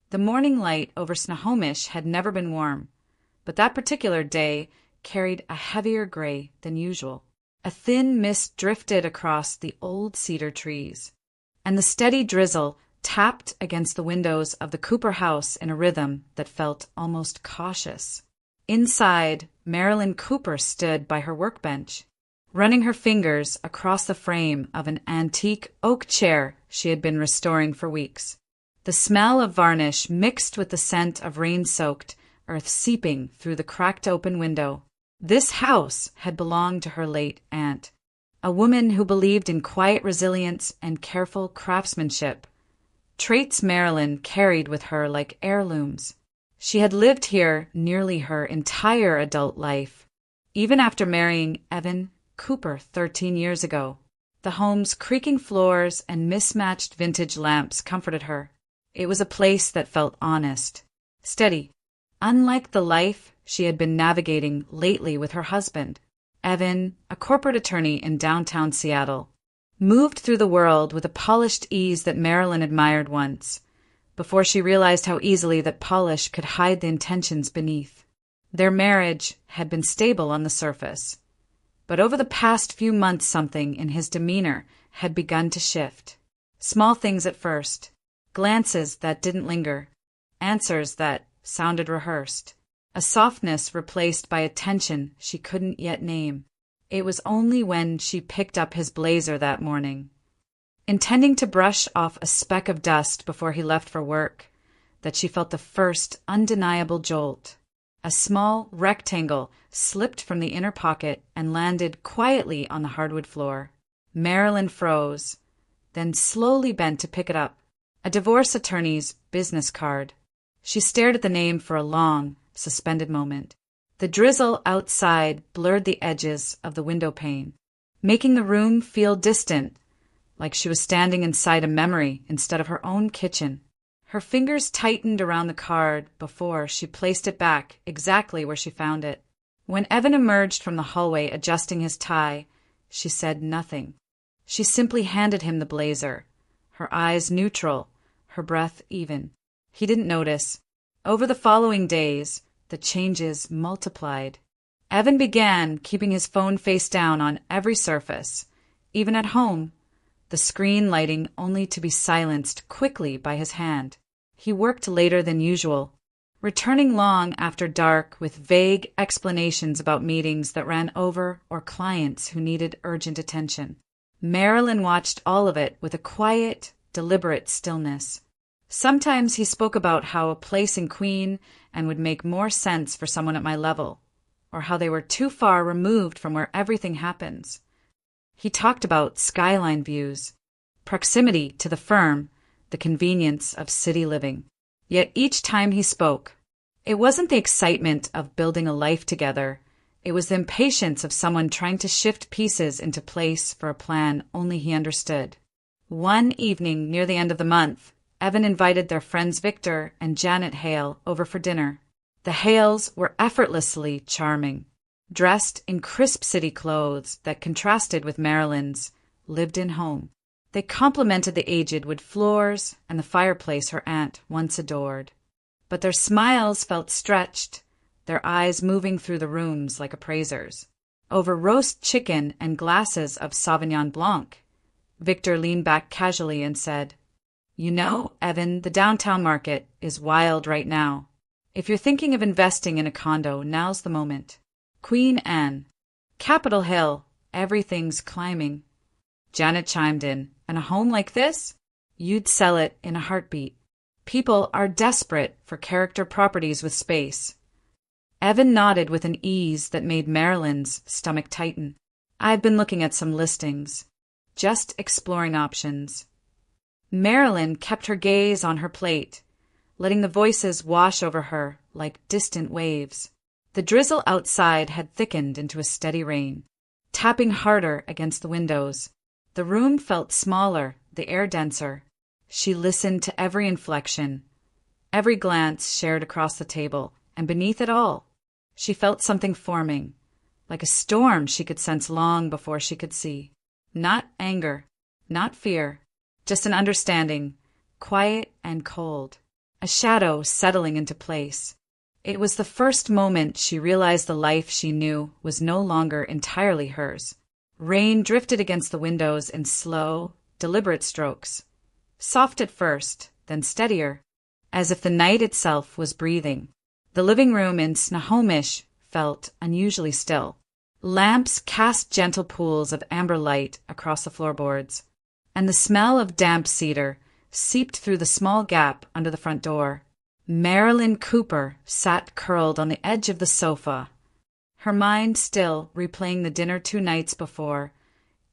The morning light over Snohomish had never been warm, but that particular day carried a heavier gray than usual. A thin mist drifted across the old cedar trees, and the steady drizzle tapped against the windows of the Cooper house in a rhythm that felt almost cautious. Inside, Marilyn Cooper stood by her workbench, running her fingers across the frame of an antique oak chair she had been restoring for weeks. The smell of varnish mixed with the scent of rain-soaked earth seeping through the cracked open window. This house had belonged to her late aunt, a woman who believed in quiet resilience and careful craftsmanship, traits Marilyn carried with her like heirlooms. She had lived here nearly her entire adult life, even after marrying Evan Cooper 13 years ago. The home's creaking floors and mismatched vintage lamps comforted her. It was a place that felt honest, steady, unlike the life she had been navigating lately with her husband. Evan, a corporate attorney in downtown Seattle, moved through the world with a polished ease that Marilyn admired once, before she realized how easily that polish could hide the intentions beneath. Their marriage had been stable on the surface, but over the past few months something in his demeanor had begun to shift. Small things at first, glances that didn't linger, answers that sounded rehearsed, a softness replaced by a tension she couldn't yet name. It was only when she picked up his blazer that morning, intending to brush off a speck of dust before he left for work, that she felt the first undeniable jolt. A small rectangle slipped from the inner pocket and landed quietly on the hardwood floor. Marilyn froze, then slowly bent to pick it up. A divorce attorney's business card. She stared at the name for a long, suspended moment. The drizzle outside blurred the edges of the window pane, making the room feel distant, like she was standing inside a memory instead of her own kitchen. Her fingers tightened around the card before she placed it back exactly where she found it. When Evan emerged from the hallway adjusting his tie, she said nothing. She simply handed him the blazer, her eyes neutral, her breath even. He didn't notice. Over the following days, the changes multiplied. Evan began keeping his phone face down on every surface, even at home, the screen lighting only to be silenced quickly by his hand. He worked later than usual, returning long after dark with vague explanations about meetings that ran over or clients who needed urgent attention. Marilyn watched all of it with a quiet, deliberate stillness. Sometimes he spoke about how a place in Queen and would make more sense for someone at my level, or how they were too far removed from where everything happens. He talked about skyline views, proximity to the firm, the convenience of city living. Yet each time he spoke, it wasn't the excitement of building a life together. It was the impatience of someone trying to shift pieces into place for a plan only he understood. One evening near the end of the month, Evan invited their friends Victor and Janet Hale over for dinner. The Hales were effortlessly charming, dressed in crisp city clothes that contrasted with Marilyn's lived-in home. They complimented the aged wood floors and the fireplace her aunt once adored. But their smiles felt stretched, their eyes moving through the rooms like appraisers. Over roast chicken and glasses of Sauvignon Blanc, Victor leaned back casually and said, "You know, Evan, the downtown market is wild right now. If you're thinking of investing in a condo, now's the moment. Queen Anne, Capitol Hill, everything's climbing." Janet chimed in, "And a home like this? You'd sell it in a heartbeat. People are desperate for character properties with space." Evan nodded with an ease that made Marilyn's stomach tighten. "I've been looking at some listings, just exploring options." Marilyn kept her gaze on her plate, letting the voices wash over her like distant waves. The drizzle outside had thickened into a steady rain, tapping harder against the windows. The room felt smaller, the air denser. She listened to every inflection, every glance shared across the table, and beneath it all, she felt something forming, like a storm she could sense long before she could see. Not anger, not fear, just an understanding, quiet and cold. a shadow settling into place. It was the first moment she realized the life she knew was no longer entirely hers. Rain drifted against the windows in slow, deliberate strokes. Soft at first, then steadier, as if the night itself was breathing. The living room in Snohomish felt unusually still. Lamps cast gentle pools of amber light across the floorboards, and the smell of damp cedar seeped through the small gap under the front door. Marilyn Cooper sat curled on the edge of the sofa, her mind still replaying the dinner 2 nights before,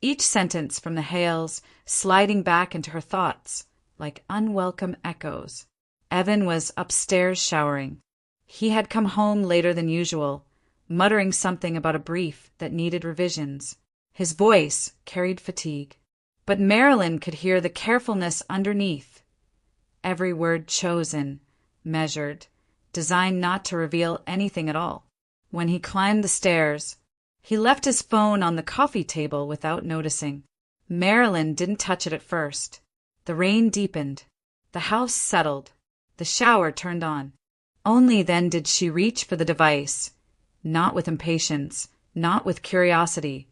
each sentence from the Hales sliding back into her thoughts like unwelcome echoes. Evan was upstairs showering. He had come home later than usual, muttering something about a brief that needed revisions. His voice carried fatigue, but Marilyn could hear the carefulness underneath. Every word chosen, measured, designed not to reveal anything at all. When he climbed the stairs, he left his phone on the coffee table without noticing. Marilyn didn't touch it at first. The rain deepened. The house settled. The shower turned on. Only then did she reach for the device, not with impatience, not with curiosity,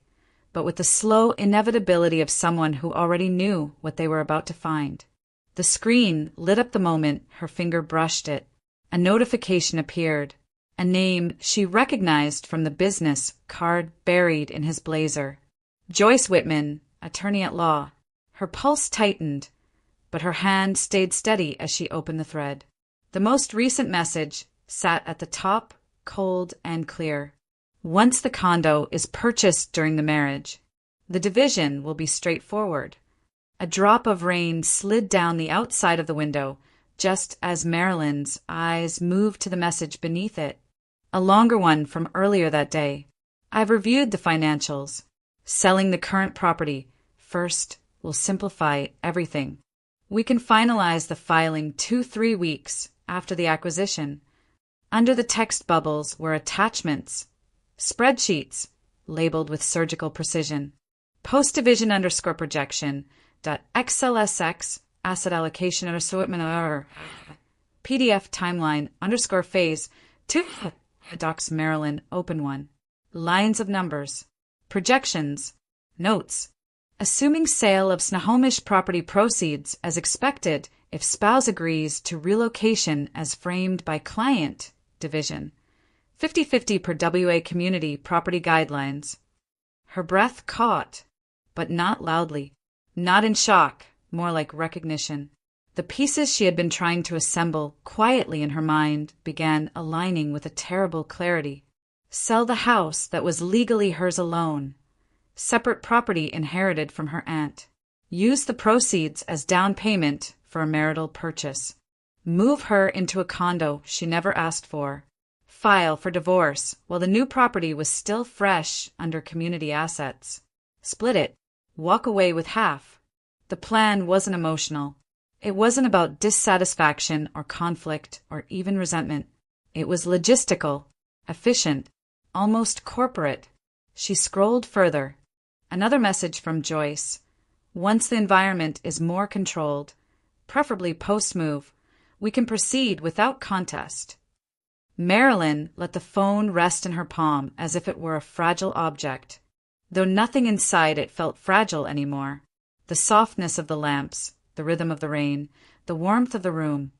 but with the slow inevitability of someone who already knew what they were about to find. The screen lit up the moment her finger brushed it. A notification appeared, a name she recognized from the business card buried in his blazer. Joyce Whitman, attorney at law. Her pulse tightened, but her hand stayed steady as she opened the thread. The most recent message sat at the top, cold and clear. Once the condo is purchased during the marriage, the division will be straightforward. A drop of rain slid down the outside of the window, just as Marilyn's eyes moved to the message beneath it. A longer one from earlier that day. I've reviewed the financials. Selling the current property first will simplify everything. We can finalize the filing 2-3 weeks after the acquisition. Under the text bubbles were attachments, spreadsheets labeled with surgical precision. Post-division_projection .xlsx asset allocation PDF timeline _phase 2 docs Marilyn open one. Lines of numbers. Projections. Notes. Assuming sale of Snohomish property proceeds as expected if spouse agrees to relocation as framed by client division. 50-50 per WA community property guidelines. Her breath caught, but not loudly. Not in shock, more like recognition. The pieces she had been trying to assemble quietly in her mind began aligning with a terrible clarity. Sell the house that was legally hers alone. Separate property inherited from her aunt. Use the proceeds as down payment for a marital purchase. Move her into a condo she never asked for. File for divorce while the new property was still fresh under community assets. Split it. Walk away with half. The plan wasn't emotional. It wasn't about dissatisfaction or conflict or even resentment. It was logistical, efficient, almost corporate. She scrolled further. Another message from Joyce. Once the environment is more controlled, preferably post-move, we can proceed without contest. Marilyn let the phone rest in her palm as if it were a fragile object, though nothing inside it felt fragile anymore. The softness of the lamps, the rhythm of the rain, the warmth of the room,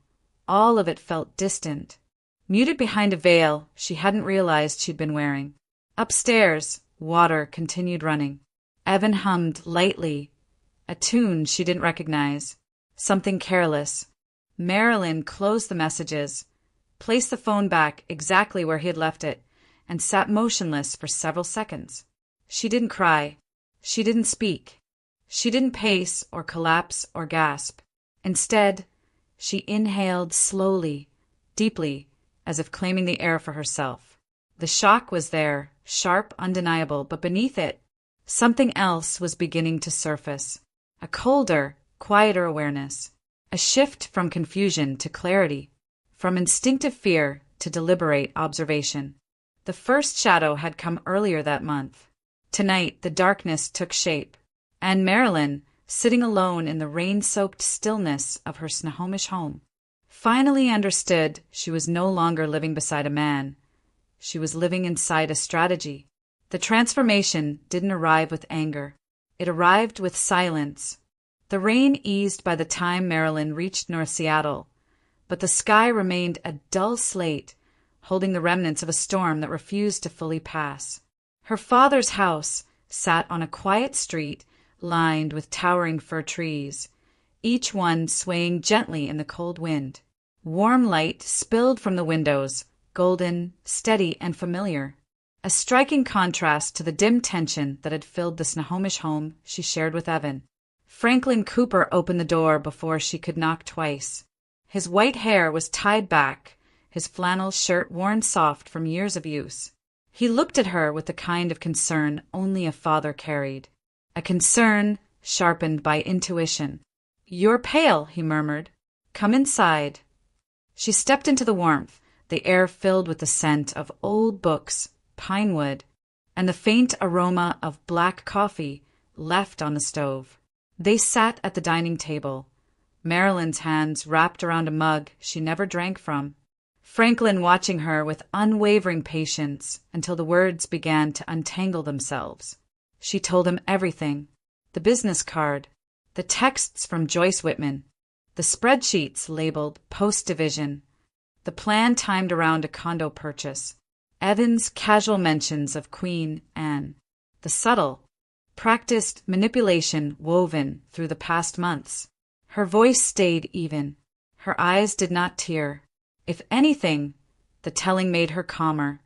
all of it felt distant, muted behind a veil she hadn't realized she'd been wearing. Upstairs, water continued running. Evan hummed lightly, a tune she didn't recognize, something careless. Marilyn closed the messages, placed the phone back exactly where he had left it, and sat motionless for several seconds. She didn't cry. She didn't speak. She didn't pace or collapse or gasp. Instead, she inhaled slowly, deeply, as if claiming the air for herself. The shock was there, sharp, undeniable, but beneath it, something else was beginning to surface. A colder, quieter awareness. A shift from confusion to clarity. From instinctive fear to deliberate observation. The first shadow had come earlier that month. Tonight, the darkness took shape, and Marilyn, sitting alone in the rain-soaked stillness of her Snohomish home, finally understood she was no longer living beside a man. She was living inside a strategy. The transformation didn't arrive with anger. It arrived with silence. The rain eased by the time Marilyn reached North Seattle, but the sky remained a dull slate, holding the remnants of a storm that refused to fully pass. Her father's house sat on a quiet street lined with towering fir trees, each one swaying gently in the cold wind. Warm light spilled from the windows, golden, steady, and familiar, a striking contrast to the dim tension that had filled the Snohomish home she shared with Evan. Franklin Cooper opened the door before she could knock twice. His white hair was tied back, his flannel shirt worn soft from years of use. He looked at her with the kind of concern only a father carried, a concern sharpened by intuition. "You're pale," he murmured. "Come inside." She stepped into the warmth, the air filled with the scent of old books, pine wood, and the faint aroma of black coffee left on the stove. They sat at the dining table, Marilyn's hands wrapped around a mug she never drank from, Franklin watching her with unwavering patience until the words began to untangle themselves. She told him everything: the business card, the texts from Joyce Whitman, the spreadsheets labeled post-division, the plan timed around a condo purchase, Evan's casual mentions of Queen Anne, the subtle, practiced manipulation woven through the past months. Her voice stayed even. Her eyes did not tear. If anything, the telling made her calmer,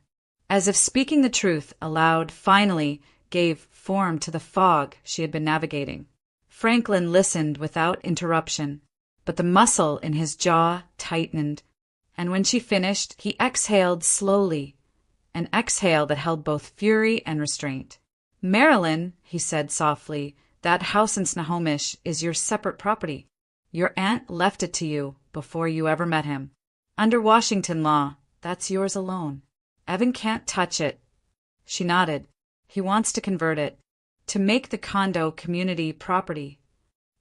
as if speaking the truth aloud finally gave form to the fog she had been navigating. Franklin listened without interruption, but the muscle in his jaw tightened, and when she finished, he exhaled slowly, an exhale that held both fury and restraint. "Marilyn," he said softly, "that house in Snohomish is your separate property. Your aunt left it to you before you ever met him. Under Washington law, that's yours alone. Evan can't touch it." She nodded. "He wants to convert it, to make the condo community property."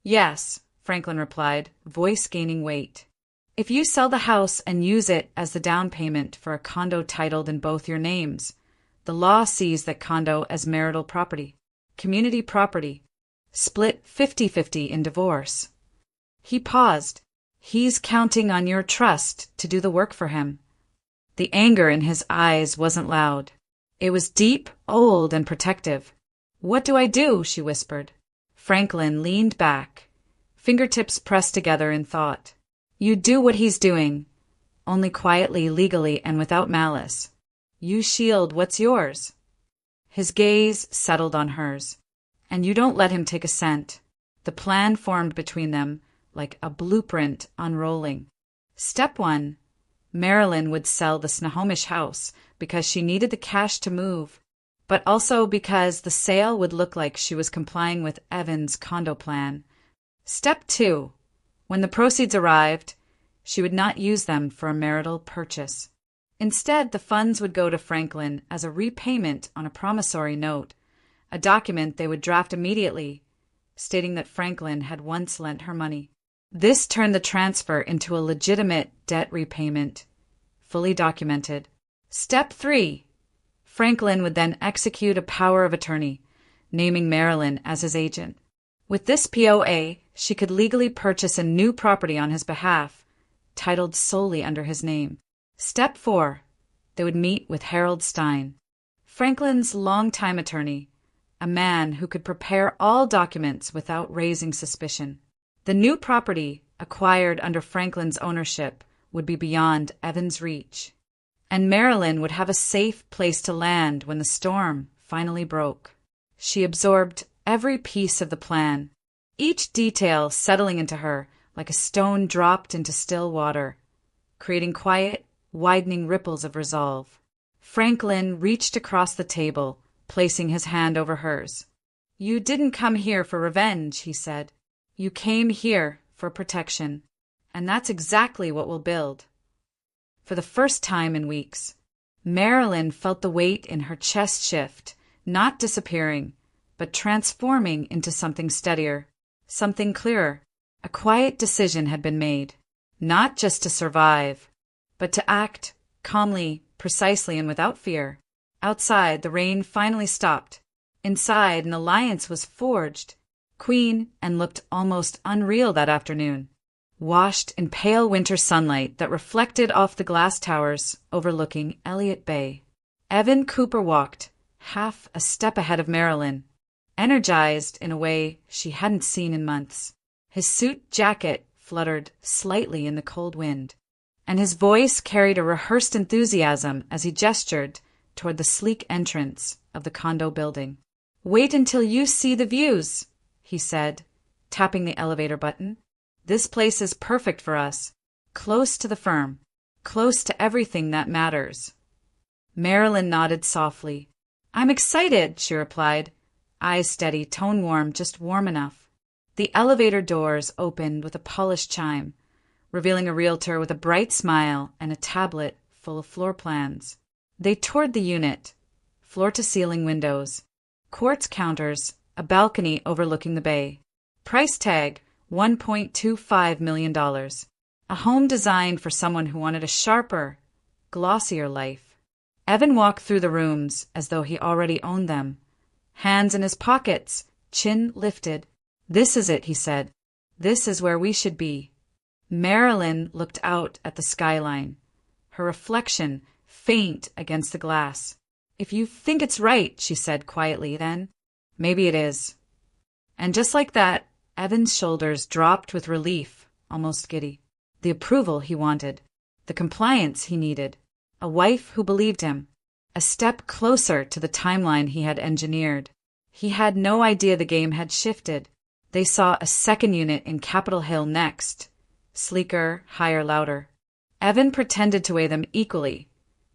"Yes," Franklin replied, voice gaining weight. "If you sell the house and use it as the down payment for a condo titled in both your names, the law sees that condo as marital property, community property, split 50-50 in divorce." He paused. "He's counting on your trust to do the work for him." The anger in his eyes wasn't loud. It was deep, old, and protective. "What do I do?" she whispered. Franklin leaned back, fingertips pressed together in thought. "You do what he's doing, only quietly, legally, and without malice. You shield what's yours." His gaze settled on hers. "And you don't let him take a cent." The plan formed between them like a blueprint unrolling. Step 1. Marilyn would sell the Snohomish house because she needed the cash to move, but also because the sale would look like she was complying with Evan's condo plan. Step 2. When the proceeds arrived, she would not use them for a marital purchase. Instead, the funds would go to Franklin as a repayment on a promissory note, a document they would draft immediately, stating that Franklin had once lent her money. This turned the transfer into a legitimate debt repayment, fully documented. Step 3. Franklin would then execute a power of attorney, naming Marilyn as his agent. With this POA, she could legally purchase a new property on his behalf, titled solely under his name. Step 4. They would meet with Harold Stein, Franklin's longtime attorney, a man who could prepare all documents without raising suspicion. The new property, acquired under Franklin's ownership, would be beyond Evan's reach, and Marilyn would have a safe place to land when the storm finally broke. She absorbed every piece of the plan, each detail settling into her like a stone dropped into still water, creating quiet, widening ripples of resolve. Franklin reached across the table, placing his hand over hers. "You didn't come here for revenge," he said. "You came here for protection, and that's exactly what we'll build." For the first time in weeks, Marilyn felt the weight in her chest shift, not disappearing, but transforming into something steadier, something clearer. A quiet decision had been made. Not just to survive, but to act calmly, precisely, and without fear. Outside, the rain finally stopped. Inside, an alliance was forged. Queen and looked almost unreal that afternoon, washed in pale winter sunlight that reflected off the glass towers overlooking Elliott Bay. Evan Cooper walked, half a step ahead of Marilyn, energized in a way she hadn't seen in months. His suit jacket fluttered slightly in the cold wind, and his voice carried a rehearsed enthusiasm as he gestured toward the sleek entrance of the condo building. "Wait until you see the views," he said, tapping the elevator button. "This place is perfect for us. Close to the firm. Close to everything that matters." Marilyn nodded softly. "I'm excited," she replied, eyes steady, tone warm, just warm enough. The elevator doors opened with a polished chime, revealing a realtor with a bright smile and a tablet full of floor plans. They toured the unit, floor-to-ceiling windows, quartz counters, a balcony overlooking the bay. Price tag, $1.25 million. A home designed for someone who wanted a sharper, glossier life. Evan walked through the rooms as though he already owned them. Hands in his pockets, chin lifted. "This is it," he said. "This is where we should be." Marilyn looked out at the skyline, her reflection faint against the glass. "If you think it's right," she said quietly, "then maybe it is." And just like that, Evan's shoulders dropped with relief, almost giddy. The approval he wanted, the compliance he needed, a wife who believed him, a step closer to the timeline he had engineered. He had no idea the game had shifted. They saw a second unit in Capitol Hill next, sleeker, higher, louder. Evan pretended to weigh them equally,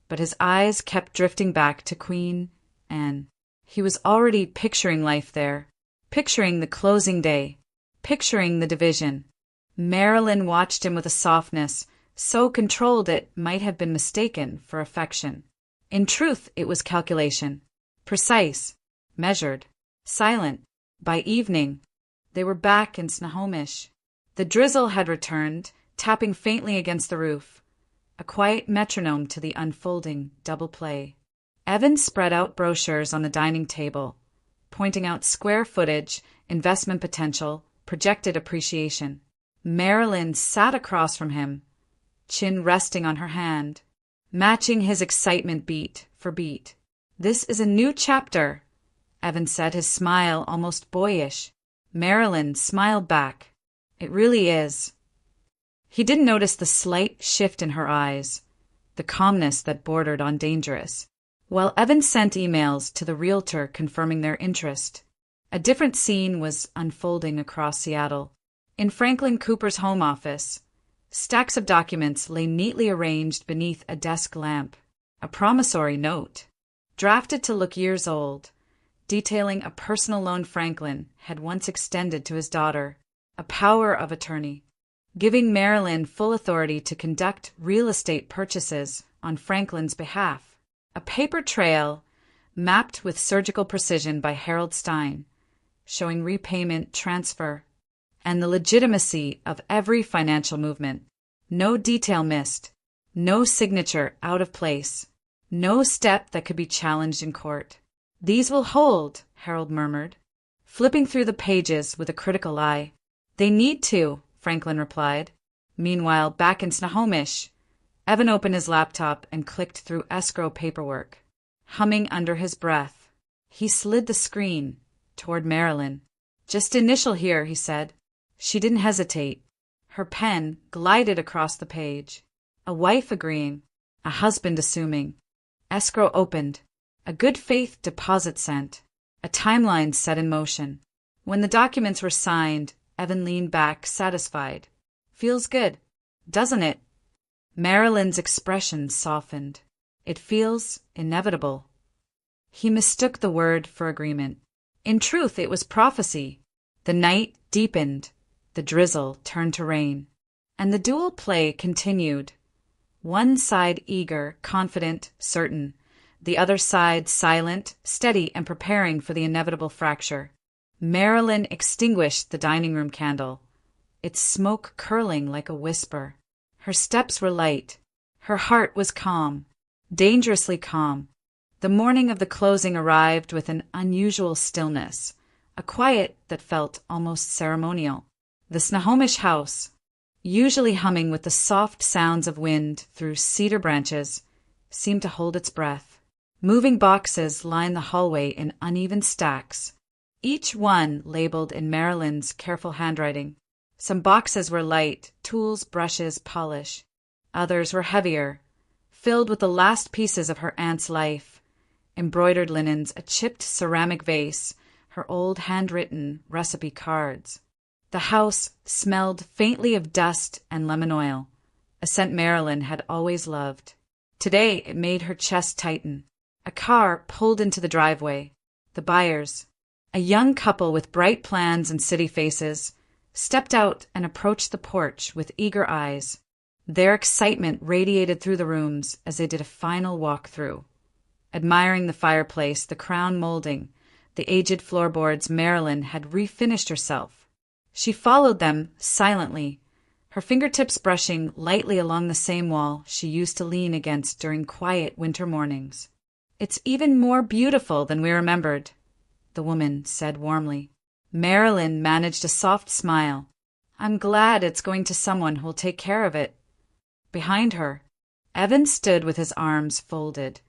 but his eyes kept drifting back to Queen Anne. He was already picturing life there, picturing the closing day, picturing the division. Marilyn watched him with a softness so controlled it might have been mistaken for affection. In truth, it was calculation, precise, measured, silent. By evening, they were back in Snohomish. The drizzle had returned, tapping faintly against the roof, a quiet metronome to the unfolding double play. Evan spread out brochures on the dining table, pointing out square footage, investment potential, projected appreciation. Marilyn sat across from him, chin resting on her hand, matching his excitement beat for beat. "This is a new chapter," Evan said, his smile almost boyish. Marilyn smiled back. "It really is." He didn't notice the slight shift in her eyes, the calmness that bordered on dangerous. While Evan sent emails to the realtor confirming their interest, a different scene was unfolding across Seattle. In Franklin Cooper's home office, stacks of documents lay neatly arranged beneath a desk lamp. A promissory note, drafted to look years old, detailing a personal loan Franklin had once extended to his daughter, a power of attorney, giving Marilyn full authority to conduct real estate purchases on Franklin's behalf. A paper trail mapped with surgical precision by Harold Stein, showing repayment, transfer, and the legitimacy of every financial movement. No detail missed, no signature out of place, no step that could be challenged in court. "These will hold," Harold murmured, flipping through the pages with a critical eye. "They need to," Franklin replied. Meanwhile, back in Snohomish, Evan opened his laptop and clicked through escrow paperwork, humming under his breath. He slid the screen toward Marilyn. "Just initial here," he said. She didn't hesitate. Her pen glided across the page. A wife agreeing, a husband assuming. Escrow opened. A good faith deposit sent. A timeline set in motion. When the documents were signed, Evan leaned back, satisfied. "Feels good, doesn't it?" Marilyn's expression softened. "It feels inevitable." He mistook the word for agreement. In truth, it was prophecy. The night deepened. The drizzle turned to rain. And the dual play continued. One side eager, confident, certain. The other side silent, steady, and preparing for the inevitable fracture. Marilyn extinguished the dining room candle, its smoke curling like a whisper. Her steps were light. Her heart was calm, dangerously calm. The morning of the closing arrived with an unusual stillness, a quiet that felt almost ceremonial. The Snohomish house, usually humming with the soft sounds of wind through cedar branches, seemed to hold its breath. Moving boxes lined the hallway in uneven stacks, each one labeled in Marilyn's careful handwriting. Some boxes were light, tools, brushes, polish. Others were heavier, filled with the last pieces of her aunt's life. Embroidered linens, a chipped ceramic vase, her old handwritten recipe cards. The house smelled faintly of dust and lemon oil, a scent Marilyn had always loved. Today it made her chest tighten. A car pulled into the driveway. The buyers, a young couple with bright plans and city faces, stepped out and approached the porch with eager eyes. Their excitement radiated through the rooms as they did a final walk-through. Admiring the fireplace, the crown molding, the aged floorboards, Marilyn had refinished herself. She followed them silently, her fingertips brushing lightly along the same wall she used to lean against during quiet winter mornings. "It's even more beautiful than we remembered," the woman said warmly. Marilyn managed a soft smile. "I'm glad it's going to someone who'll take care of it." Behind her, Evan stood with his arms folded,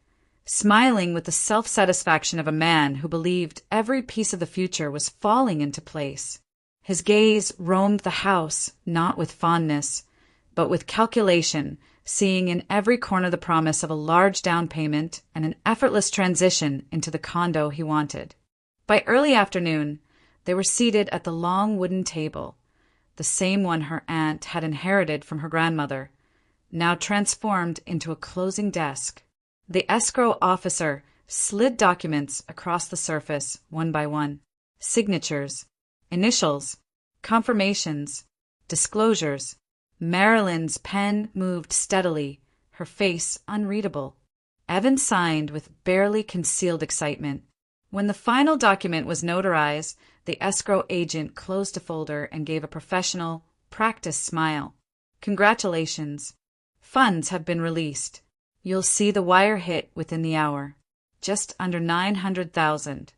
smiling with the self-satisfaction of a man who believed every piece of the future was falling into place. His gaze roamed the house, not with fondness, but with calculation, seeing in every corner the promise of a large down payment and an effortless transition into the condo he wanted. By early afternoon, they were seated at the long wooden table, the same one her aunt had inherited from her grandmother, now transformed into a closing desk. The escrow officer slid documents across the surface one by one. Signatures, initials, confirmations, disclosures. Marilyn's pen moved steadily, her face unreadable. Evan signed with barely concealed excitement. When the final document was notarized, the escrow agent closed a folder and gave a professional, practiced smile. "Congratulations. Funds have been released. You'll see the wire hit within the hour. Just under 900,000.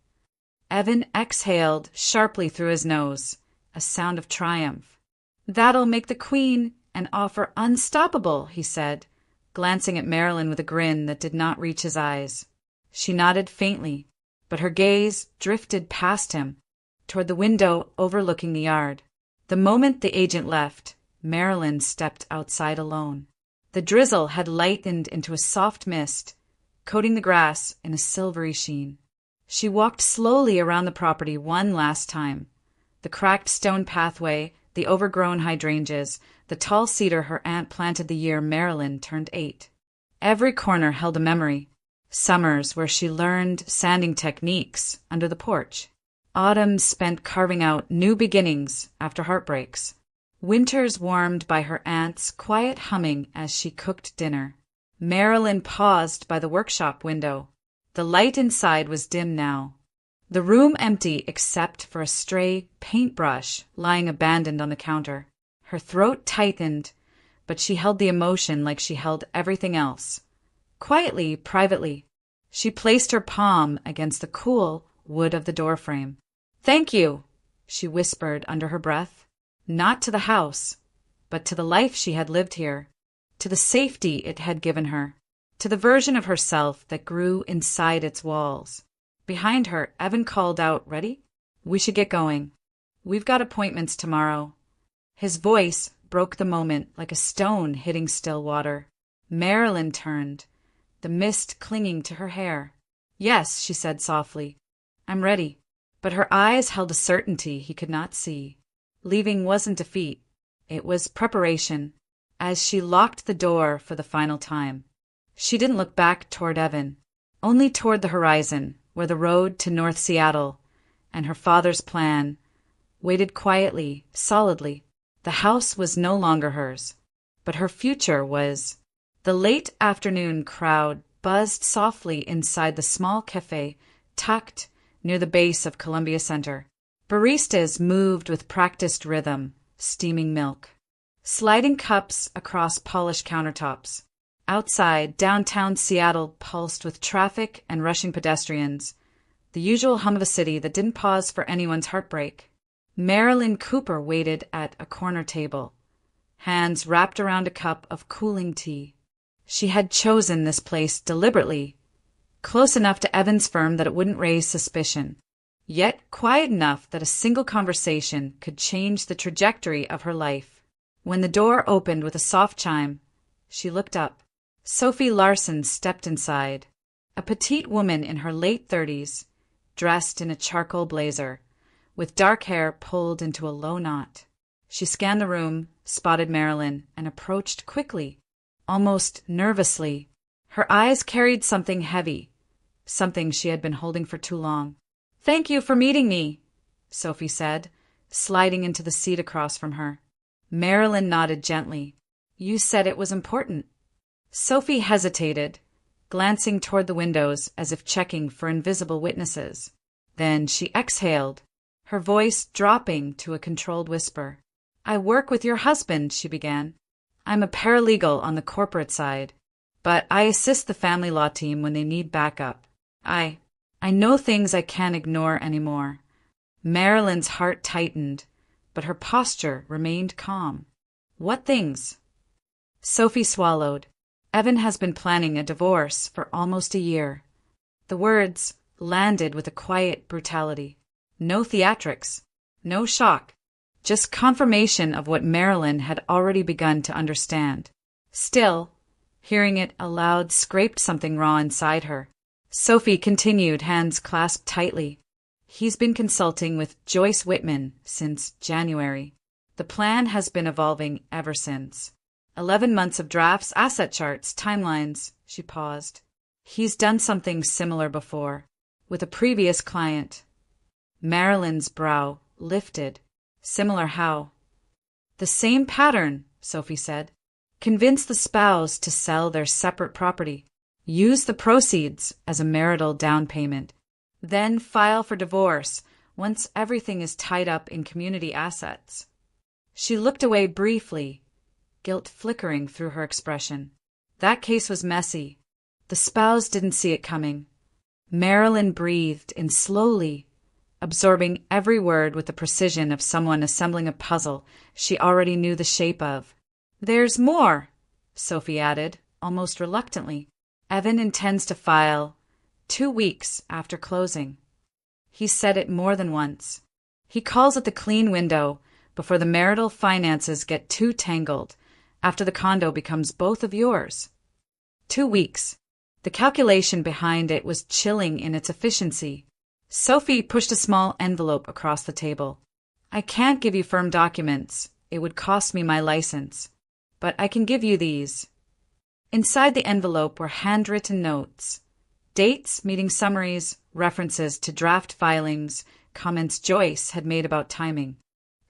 Evan exhaled sharply through his nose, a sound of triumph. "That'll make the Queen an offer unstoppable," he said, glancing at Marilyn with a grin that did not reach his eyes. She nodded faintly, but her gaze drifted past him, toward the window overlooking the yard. The moment the agent left, Marilyn stepped outside alone. The drizzle had lightened into a soft mist, coating the grass in a silvery sheen. She walked slowly around the property one last time. The cracked stone pathway, the overgrown hydrangeas, the tall cedar her aunt planted the year Marilyn turned 8. Every corner held a memory. Summers where she learned sanding techniques under the porch. Autumns spent carving out new beginnings after heartbreaks. Winters warmed by her aunt's quiet humming as she cooked dinner. Marilyn paused by the workshop window. The light inside was dim now. The room empty except for a stray paintbrush lying abandoned on the counter. Her throat tightened, but she held the emotion like she held everything else. Quietly, privately, she placed her palm against the cool wood of the doorframe. "Thank you," she whispered under her breath. Not to the house, but to the life she had lived here, to the safety it had given her, to the version of herself that grew inside its walls. Behind her, Evan called out, "Ready? We should get going. We've got appointments tomorrow." His voice broke the moment like a stone hitting still water. Marilyn turned, the mist clinging to her hair. "Yes," she said softly, "I'm ready." But her eyes held a certainty he could not see. Leaving wasn't defeat. It was preparation. As she locked the door for the final time, she didn't look back toward Evan, only toward the horizon, where the road to North Seattle and her father's plan waited quietly, solidly. The house was no longer hers, but her future was. The late afternoon crowd buzzed softly inside the small cafe tucked near the base of Columbia Center. Baristas moved with practiced rhythm, steaming milk. sliding cups across polished countertops. Outside, downtown Seattle pulsed with traffic and rushing pedestrians, the usual hum of a city that didn't pause for anyone's heartbreak. Marilyn Cooper waited at a corner table, hands wrapped around a cup of cooling tea. She had chosen this place deliberately, close enough to Evan's firm that it wouldn't raise suspicion, yet quiet enough that a single conversation could change the trajectory of her life. When the door opened with a soft chime, she looked up. Sophie Larson stepped inside, a petite woman in her late 30s, dressed in a charcoal blazer, with dark hair pulled into a low knot. She scanned the room, spotted Marilyn, and approached quickly, almost nervously. Her eyes carried something heavy, something she had been holding for too long. "Thank you for meeting me," Sophie said, sliding into the seat across from her. Marilyn nodded gently. "You said it was important." Sophie hesitated, glancing toward the windows as if checking for invisible witnesses. Then she exhaled, her voice dropping to a controlled whisper. "I work with your husband," she began. "I'm a paralegal on the corporate side, but I assist the family law team when they need backup. I know things I can't ignore anymore." Marilyn's heart tightened, but her posture remained calm. "What things?" Sophie swallowed. "Evan has been planning a divorce for almost a year." The words landed with a quiet brutality. No theatrics, no shock, just confirmation of what Marilyn had already begun to understand. Still, hearing it aloud scraped something raw inside her. Sophie continued, hands clasped tightly. "He's been consulting with Joyce Whitman since January. The plan has been evolving ever since. 11 months of drafts, asset charts, timelines." She paused. "He's done something similar before, with a previous client." Marilyn's brow lifted. "Similar how?" "The same pattern," Sophie said. "Convince the spouse to sell their separate property. Use the proceeds as a marital down payment. Then file for divorce once everything is tied up in community assets." She looked away briefly, guilt flickering through her expression. That case was messy. The spouse didn't see it coming. Marilyn breathed in slowly, absorbing every word with the precision of someone assembling a puzzle she already knew the shape of. "There's more," Sophie added, almost reluctantly. "Evan intends to file 2 weeks after closing. He said it more than once. He calls it the clean window before the marital finances get too tangled, after the condo becomes both of yours. 2 weeks. The calculation behind it was chilling in its efficiency. Sophie pushed a small envelope across the table. "I can't give you firm documents. It would cost me my license. But I can give you these." Inside the envelope were handwritten notes. Dates, meeting summaries, references to draft filings, comments Joyce had made about timing.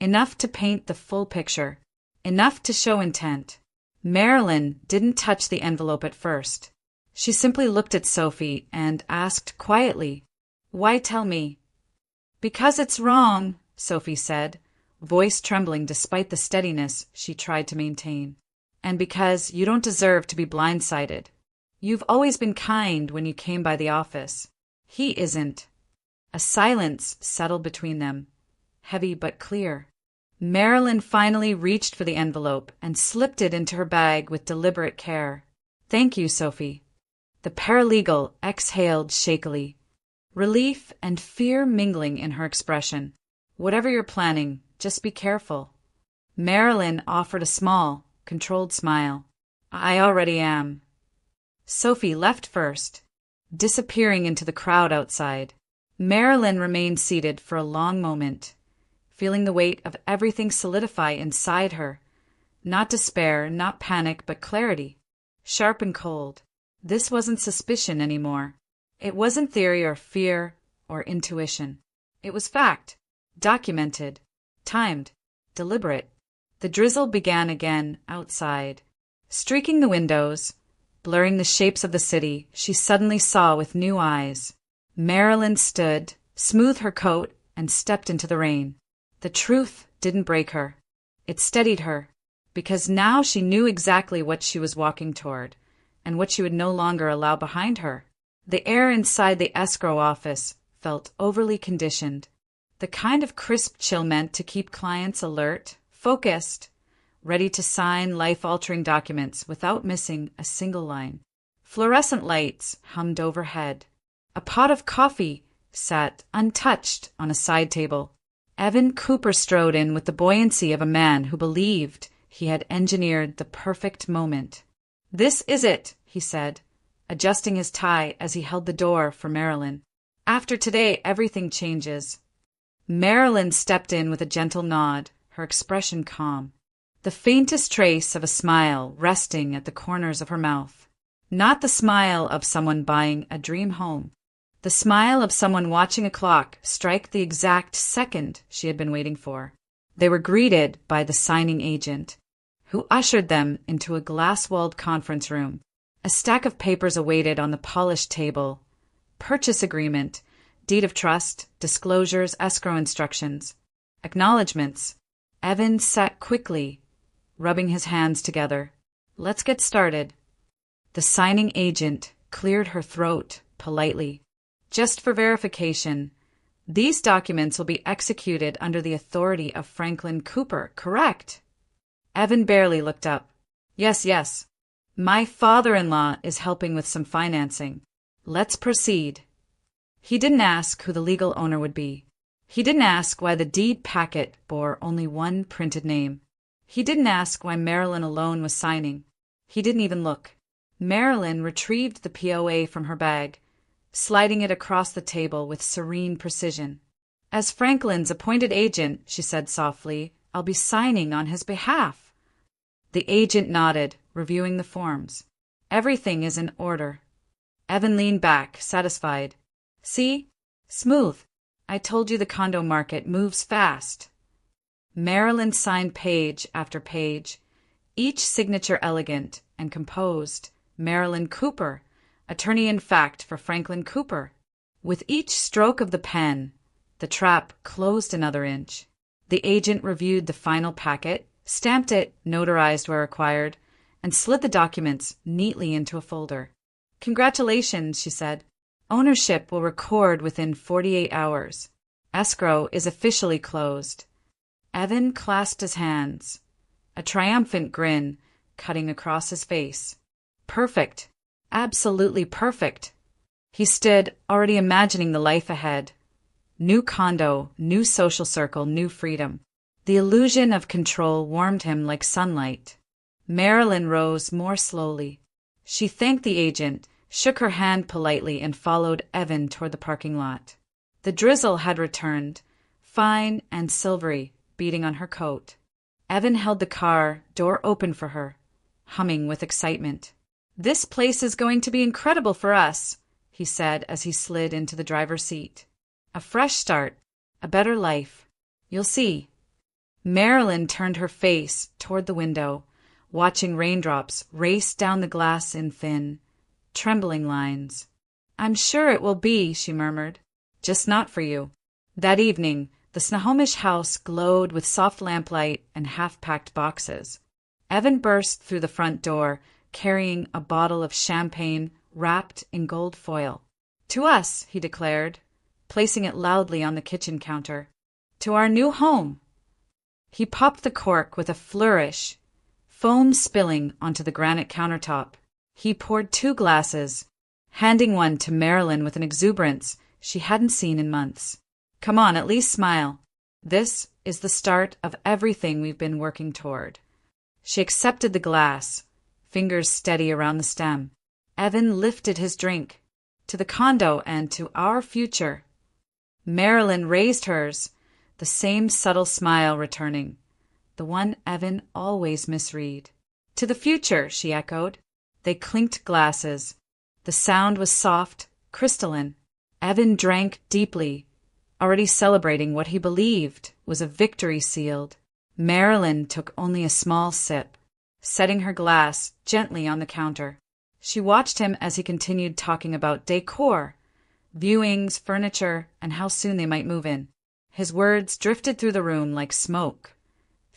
Enough to paint the full picture. Enough to show intent. Marilyn didn't touch the envelope at first. She simply looked at Sophie and asked quietly, "Why tell me?" "Because it's wrong," Sophie said, voice trembling despite the steadiness she tried to maintain. "And because you don't deserve to be blindsided. You've always been kind when you came by the office. He isn't." A silence settled between them, heavy but clear. Marilyn finally reached for the envelope and slipped it into her bag with deliberate care. "Thank you, Sophie." The paralegal exhaled shakily, relief and fear mingling in her expression. "Whatever you're planning, just be careful." Marilyn offered a small, controlled smile. "I already am." Sophie left first, disappearing into the crowd outside. Marilyn remained seated for a long moment, feeling the weight of everything solidify inside her. Not despair, not panic, but clarity. Sharp and cold. This wasn't suspicion anymore. It wasn't theory or fear or intuition. It was fact, documented, timed, deliberate. The drizzle began again outside. Streaking the windows, blurring the shapes of the city, she suddenly saw with new eyes. Marilyn stood, smoothed her coat, and stepped into the rain. The truth didn't break her. It steadied her, because now she knew exactly what she was walking toward and what she would no longer allow behind her. The air inside the escrow office felt overly conditioned, the kind of crisp chill meant to keep clients alert, focused, ready to sign life-altering documents without missing a single line. Fluorescent lights hummed overhead. A pot of coffee sat untouched on a side table. Evan Cooper strode in with the buoyancy of a man who believed he had engineered the perfect moment. "This is it," he said, adjusting his tie as he held the door for Marilyn. "After today, everything changes." Marilyn stepped in with a gentle nod, her expression calm, the faintest trace of a smile resting at the corners of her mouth. Not the smile of someone buying a dream home. The smile of someone watching a clock strike the exact second she had been waiting for. They were greeted by the signing agent, who ushered them into a glass-walled conference room. A stack of papers awaited on the polished table. Purchase agreement, deed of trust, disclosures, escrow instructions, acknowledgments. Evan sat quickly, rubbing his hands together. "Let's get started." The signing agent cleared her throat politely. "Just for verification, these documents will be executed under the authority of Franklin Cooper, correct?" Evan barely looked up. Yes. My father-in-law is helping with some financing. Let's proceed." He didn't ask who the legal owner would be. He didn't ask why the deed packet bore only one printed name. He didn't ask why Marilyn alone was signing. He didn't even look. Marilyn retrieved the POA from her bag, sliding it across the table with serene precision. "As Franklin's appointed agent," she said softly, "I'll be signing on his behalf." The agent nodded, reviewing the forms. "Everything is in order." Evan leaned back, satisfied. "See? Smooth. I told you the condo market moves fast." Marilyn signed page after page, each signature elegant and composed. Marilyn Cooper, attorney-in-fact for Franklin Cooper. With each stroke of the pen, the trap closed another inch. The agent reviewed the final packet, stamped it, notarized where required, and slid the documents neatly into a folder. "Congratulations," she said. "Ownership will record within 48 hours. Escrow is officially closed." Evan clasped his hands, a triumphant grin cutting across his face. Perfect. Absolutely perfect. He stood, already imagining the life ahead. New condo, new social circle, new freedom. The illusion of control warmed him like sunlight. Marilyn rose more slowly. She thanked the agent, shook her hand politely, and followed Evan toward the parking lot. The drizzle had returned, fine and silvery, beating on her coat. Evan held the car door open for her, humming with excitement. "This place is going to be incredible for us," he said as he slid into the driver's seat. "A fresh start, a better life. You'll see." Marilyn turned her face toward the window, watching raindrops race down the glass in thin, trembling lines. "I'm sure it will be," she murmured. "Just not for you." That evening, the Snohomish house glowed with soft lamplight and half-packed boxes. Evan burst through the front door, carrying a bottle of champagne wrapped in gold foil. "To us," he declared, placing it loudly on the kitchen counter. "To our new home." He popped the cork with a flourish, foam spilling onto the granite countertop. He poured 2 glasses, handing one to Marilyn with an exuberance she hadn't seen in months. "Come on, at least smile. This is the start of everything we've been working toward." She accepted the glass, fingers steady around the stem. Evan lifted his drink. "To the condo and to our future." Marilyn raised hers, the same subtle smile returning, the one Evan always misread. "To the future," she echoed. They clinked glasses. The sound was soft, crystalline. Evan drank deeply, already celebrating what he believed was a victory sealed. Marilyn took only a small sip, setting her glass gently on the counter. She watched him as he continued talking about decor, viewings, furniture, and how soon they might move in. His words drifted through the room like smoke,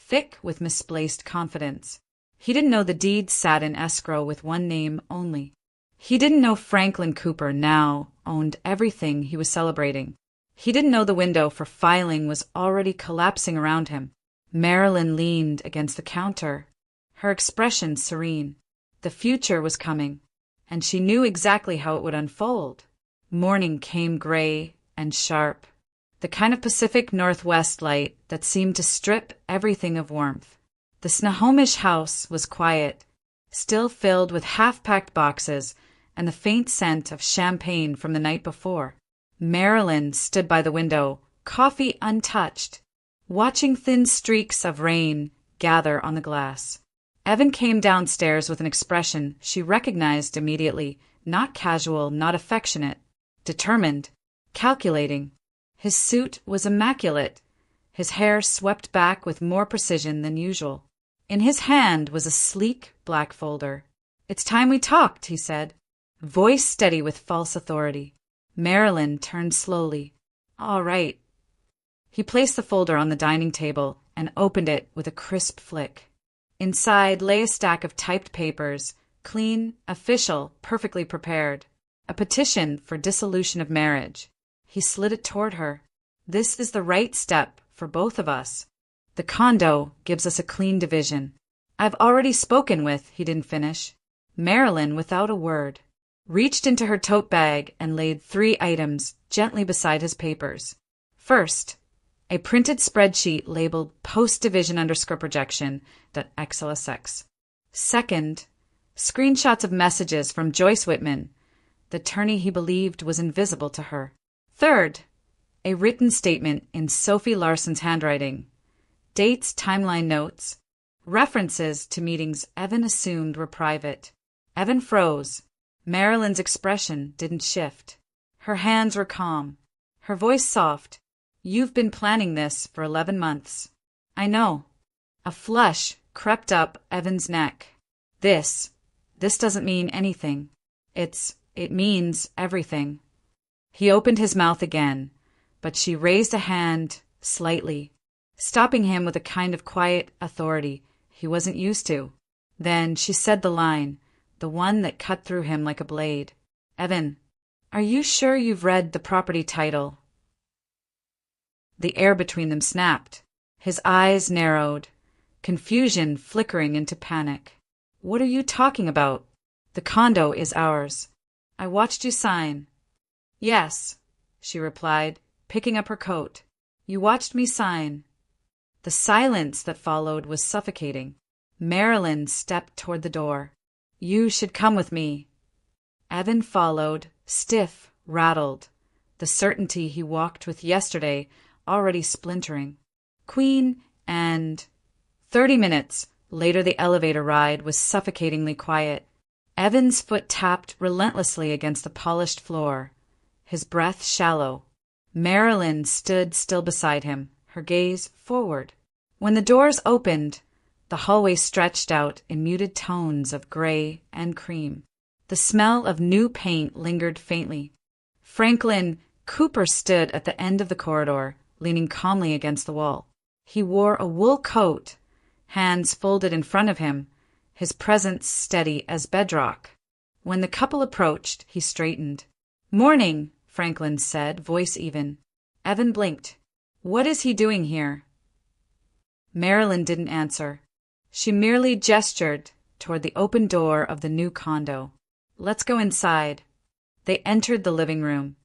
thick with misplaced confidence. He didn't know the deed sat in escrow with one name only. He didn't know Franklin Cooper now owned everything he was celebrating. He didn't know the window for filing was already collapsing around him. Marilyn leaned against the counter, her expression serene. The future was coming, and she knew exactly how it would unfold. Morning came gray and sharp, the kind of Pacific Northwest light that seemed to strip everything of warmth. The Snohomish house was quiet, still filled with half-packed boxes and the faint scent of champagne from the night before. Marilyn stood by the window, coffee untouched, watching thin streaks of rain gather on the glass. Evan came downstairs with an expression she recognized immediately, not casual, not affectionate, determined, calculating. His suit was immaculate, his hair swept back with more precision than usual. In his hand was a sleek black folder. "It's time we talked," he said, voice steady with false authority. Marilyn turned slowly. "All right." He placed the folder on the dining table and opened it with a crisp flick. Inside lay a stack of typed papers, clean, official, perfectly prepared. A petition for dissolution of marriage. He slid it toward her. "This is the right step for both of us. The condo gives us a clean division. I've already spoken with," he didn't finish. Marilyn, without a word, reached into her tote bag and laid 3 items gently beside his papers. First, a printed spreadsheet labeled post-division _ projection.xlsx. Second, screenshots of messages from Joyce Whitman, the attorney he believed was invisible to her. Third, a written statement in Sophie Larson's handwriting. Dates, timeline notes, references to meetings Evan assumed were private. Evan froze. Marilyn's expression didn't shift. Her hands were calm, her voice soft. "You've been planning this for 11 months. I know." A flush crept up Evan's neck. This doesn't mean anything. It means everything. He opened his mouth again, but she raised a hand slightly, stopping him with a kind of quiet authority he wasn't used to. Then she said the line, the one that cut through him like a blade. "Evan, are you sure you've read the property title?" The air between them snapped. His eyes narrowed, confusion flickering into panic. "What are you talking about?" "The condo is ours. I watched you sign." "Yes," she replied, picking up her coat. "You watched me sign." The silence that followed was suffocating. Marilyn stepped toward the door. "You should come with me." Evan followed, stiff, rattled, the certainty he walked with yesterday already splintering. Queen and 30 minutes later the elevator ride was suffocatingly quiet. Evan's foot tapped relentlessly against the polished floor, his breath shallow. Marilyn stood still beside him, her gaze forward. When the doors opened, the hallway stretched out in muted tones of gray and cream. The smell of new paint lingered faintly. Franklin Cooper stood at the end of the corridor, leaning calmly against the wall. He wore a wool coat, hands folded in front of him, his presence steady as bedrock. When the couple approached, he straightened. "Morning," Franklin said, voice even. Evan blinked. "What is he doing here?" Marilyn didn't answer. She merely gestured toward the open door of the new condo. "Let's go inside." They entered the living room,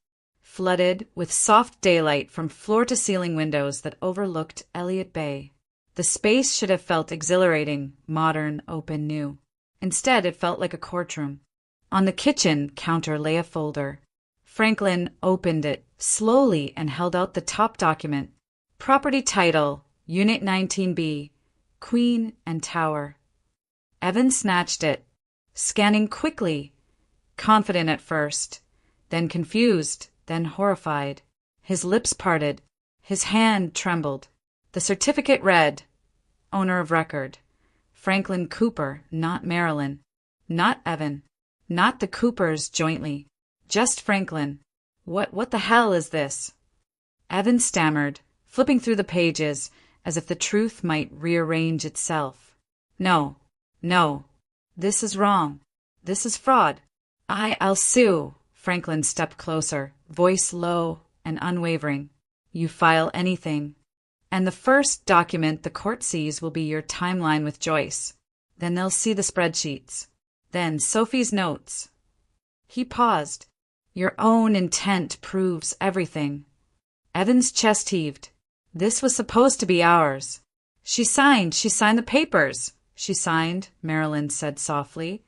flooded with soft daylight from floor-to-ceiling windows that overlooked Elliott Bay. The space should have felt exhilarating, modern, open, new. Instead, it felt like a courtroom. On the kitchen counter lay a folder. Franklin opened it slowly and held out the top document. Property title, Unit 19B, Queen and Tower. Evan snatched it, scanning quickly, confident at first, then confused, then horrified. His lips parted, his hand trembled. The certificate read, owner of record, Franklin Cooper, not Marilyn, not Evan, not the Coopers jointly, just Franklin. What the hell is this?" Evan stammered, flipping through the pages as if the truth might rearrange itself. No, no, this is wrong. This is fraud. I'll sue. Franklin stepped closer, voice low and unwavering. You file anything. And the first document the court sees will be your timeline with Joyce. Then they'll see the spreadsheets. Then Sophie's notes. He paused. Your own intent proves everything. Evan's chest heaved. This was supposed to be ours. She signed the papers. She signed, Marilyn said softly,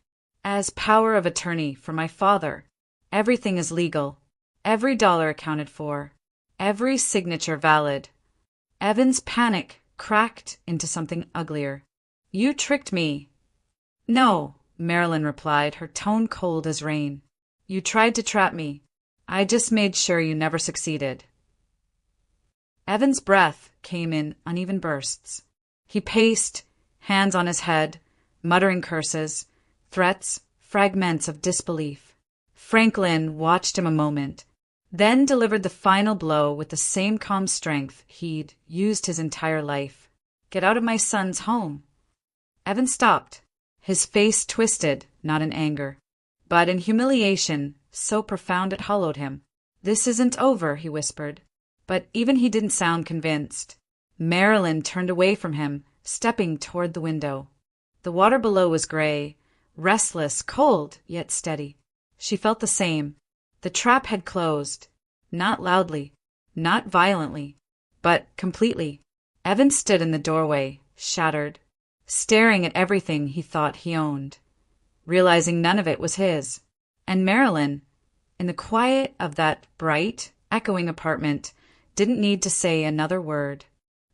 as power of attorney for my father. Everything is legal. Every dollar accounted for. Every signature valid. Evan's panic cracked into something uglier. You tricked me. No, Marilyn replied, her tone cold as rain. You tried to trap me. I just made sure you never succeeded. Evan's breath came in uneven bursts. He paced, hands on his head, muttering curses, threats, fragments of disbelief. Franklin watched him a moment, then delivered the final blow with the same calm strength he'd used his entire life. Get out of my son's home. Evan stopped, his face twisted, not in anger, but in humiliation so profound it hollowed him. This isn't over, he whispered. But even he didn't sound convinced. Marilyn turned away from him, stepping toward the window. The water below was gray, restless, cold, yet steady. She felt the same. The trap had closed. Not loudly, not violently, but completely. Evan stood in the doorway, shattered, staring at everything he thought he owned, realizing none of it was his. And Marilyn, in the quiet of that bright, echoing apartment, didn't need to say another word.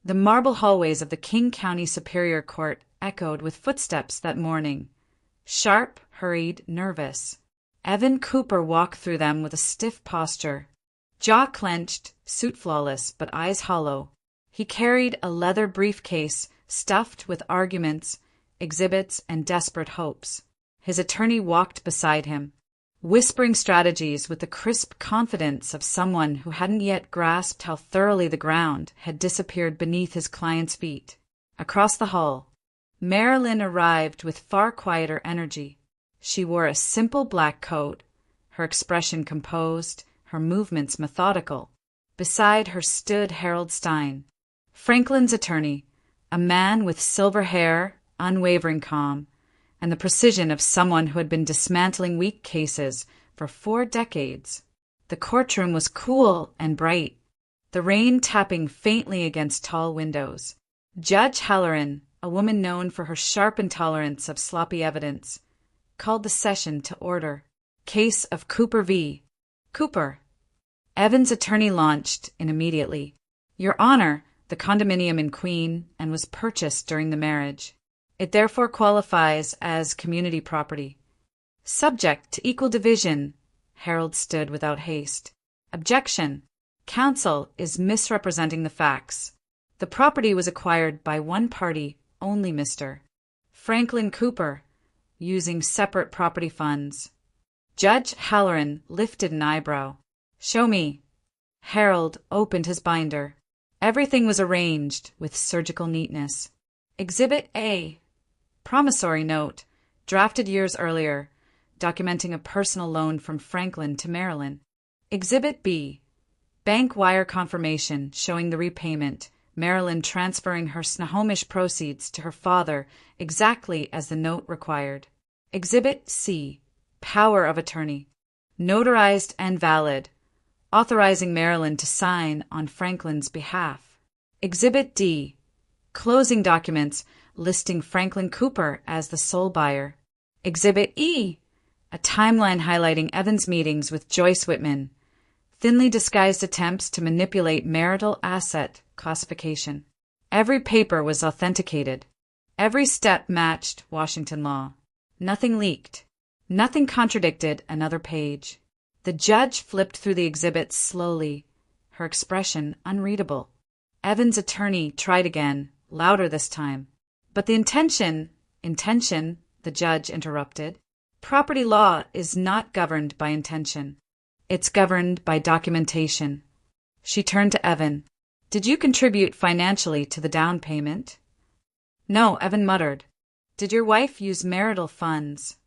The marble hallways of the King County Superior Court echoed with footsteps that morning. Sharp, hurried, nervous. Evan Cooper walked through them with a stiff posture. Jaw clenched, suit flawless, but eyes hollow. He carried a leather briefcase stuffed with arguments, exhibits, and desperate hopes. His attorney walked beside him, whispering strategies with the crisp confidence of someone who hadn't yet grasped how thoroughly the ground had disappeared beneath his client's feet. Across the hall, Marilyn arrived with far quieter energy. She wore a simple black coat, her expression composed, her movements methodical. Beside her stood Harold Stein, Franklin's attorney, a man with silver hair, unwavering calm, and the precision of someone who had been dismantling weak cases for 4 decades. The courtroom was cool and bright, the rain tapping faintly against tall windows. Judge Halloran, a woman known for her sharp intolerance of sloppy evidence, called the session to order. Case of Cooper v. Cooper. Evan's attorney launched in immediately. Your Honor, the condominium in Queen and was purchased during the marriage. It therefore qualifies as community property. Subject to equal division. Harold stood without haste. Objection. Counsel is misrepresenting the facts. The property was acquired by one party only, Mr. Franklin Cooper, using separate property funds. Judge Halloran lifted an eyebrow. Show me. Harold opened his binder. Everything was arranged with surgical neatness. Exhibit A. Promissory note, drafted years earlier, documenting a personal loan from Franklin to Marilyn. Exhibit B. Bank wire confirmation showing the repayment, Marilyn transferring her Snohomish proceeds to her father exactly as the note required. Exhibit C. Power of attorney, notarized and valid, authorizing Marilyn to sign on Franklin's behalf. Exhibit D. Closing documents listing Franklin Cooper as the sole buyer. Exhibit E. A timeline highlighting Evan's meetings with Joyce Whitman, thinly disguised attempts to manipulate marital asset classification. Every paper was authenticated. Every step matched Washington law. Nothing leaked. Nothing contradicted another page. The judge flipped through the exhibits slowly, her expression unreadable. Evan's attorney tried again, louder this time. But the intention, the judge interrupted. Property law is not governed by intention. It's governed by documentation. She turned to Evan. Did you contribute financially to the down payment? No, Evan muttered. Did your wife use marital funds?